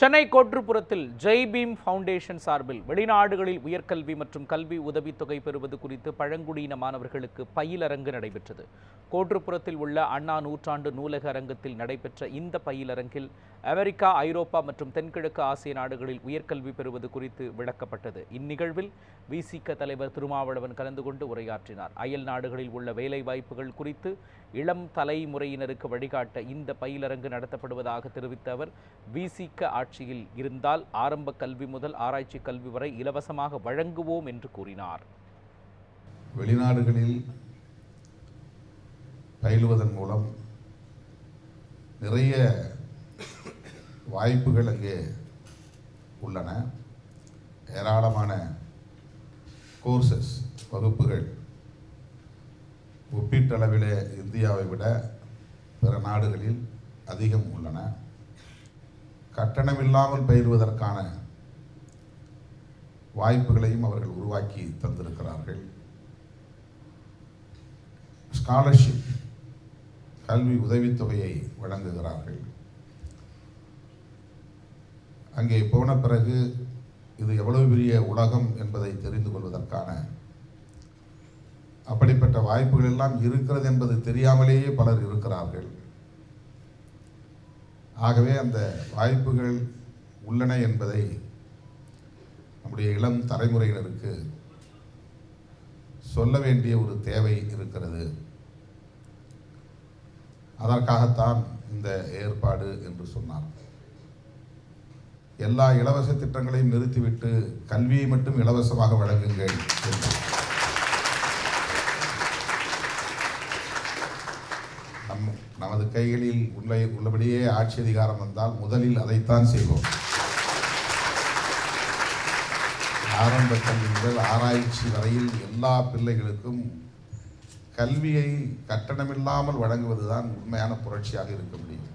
Chennai கோட்டுப்புறத்தில் Jai Bhim foundation சார்பில் வெளிநாடுகளில் உயர்கல்வி மற்றும் கல்வி உதவித்தொகை பெறுவது குறித்து பழங்குடியின மாணவர்களுக்கு பயிலரங்கு நடைபெற்றது. கோட்டுப்புறத்தில் உள்ள அண்ணா நூற்றாண்டு நூலக அரங்கத்தில் நடைபெற்ற இந்த பயிலரங்கில் அமெரிக்கா, ஐரோப்பா மற்றும் தென்கிழக்கு ஆசிய நாடுகளில் உயர்கல்வி பெறுவது குறித்து விளக்கப்பட்டது. இந்நிகழ்வில் விசிக தலைவர் திருமாவளவன் கலந்து கொண்டு உரையாற்றினார். அயல் நாடுகளில் உள்ள வேலைவாய்ப்புகள் குறித்து இளம் தலைமுறையினருக்கு வழிகாட்ட இந்த பயிலரங்கு நடத்தப்படுவதாக தெரிவித்த அவர், விசிக ஆட்சியில் இருந்தால் ஆரம்ப கல்வி முதல் ஆராய்ச்சி கல்வி வரை இலவசமாக வழங்குவோம் என்று கூறினார். வெளிநாடுகளில் பயிலுவதன் மூலம் நிறைய வாய்ப்புகள் அங்கே உள்ளன. ஏராளமான கோர்சஸ், வகுப்புகள் ஒப்பீட்டளவிலே இந்தியாவை விட பிற நாடுகளில் அதிகம் உள்ளன. கட்டணமில்லாமல் பயிலுவதற்கான வாய்ப்புகளையும் அவர்கள் உருவாக்கி தந்திருக்கிறார்கள். ஸ்காலர்ஷிப், கல்வி உதவித்தொகையை வழங்குகிறார்கள். அங்கே போன பிறகு இது எவ்வளவு பெரிய உலகம் என்பதை தெரிந்து கொள்வதற்கான அப்படிப்பட்ட வாய்ப்புகள் எல்லாம் இருக்கிறது என்பது தெரியாமலேயே பலர் இருக்கிறார்கள். ஆகவே அந்த வாய்ப்புகள் உள்ளன என்பதை நம்முடைய இளம் தலைமுறையினருக்கு சொல்ல வேண்டிய ஒரு தேவை இருக்கிறது. அதற்காகத்தான் இந்த ஏற்பாடு என்று சொன்னார். எல்லா இலவச திட்டங்களையும் நிறுத்திவிட்டு கல்வியை மட்டும் இலவசமாக வழங்குங்கள் என்றார். நமது கைகளில் உள்ளபடியே ஆட்சி அதிகாரம் வந்தால் முதலில் அதைத்தான் செய்வோம். ஆரம்ப கல்வி முதல் ஆராய்ச்சி வரையில் எல்லா பிள்ளைகளுக்கும் கல்வியை கட்டணமில்லாமல் வழங்குவதுதான் உண்மையான புரட்சியாக இருக்க முடியும்.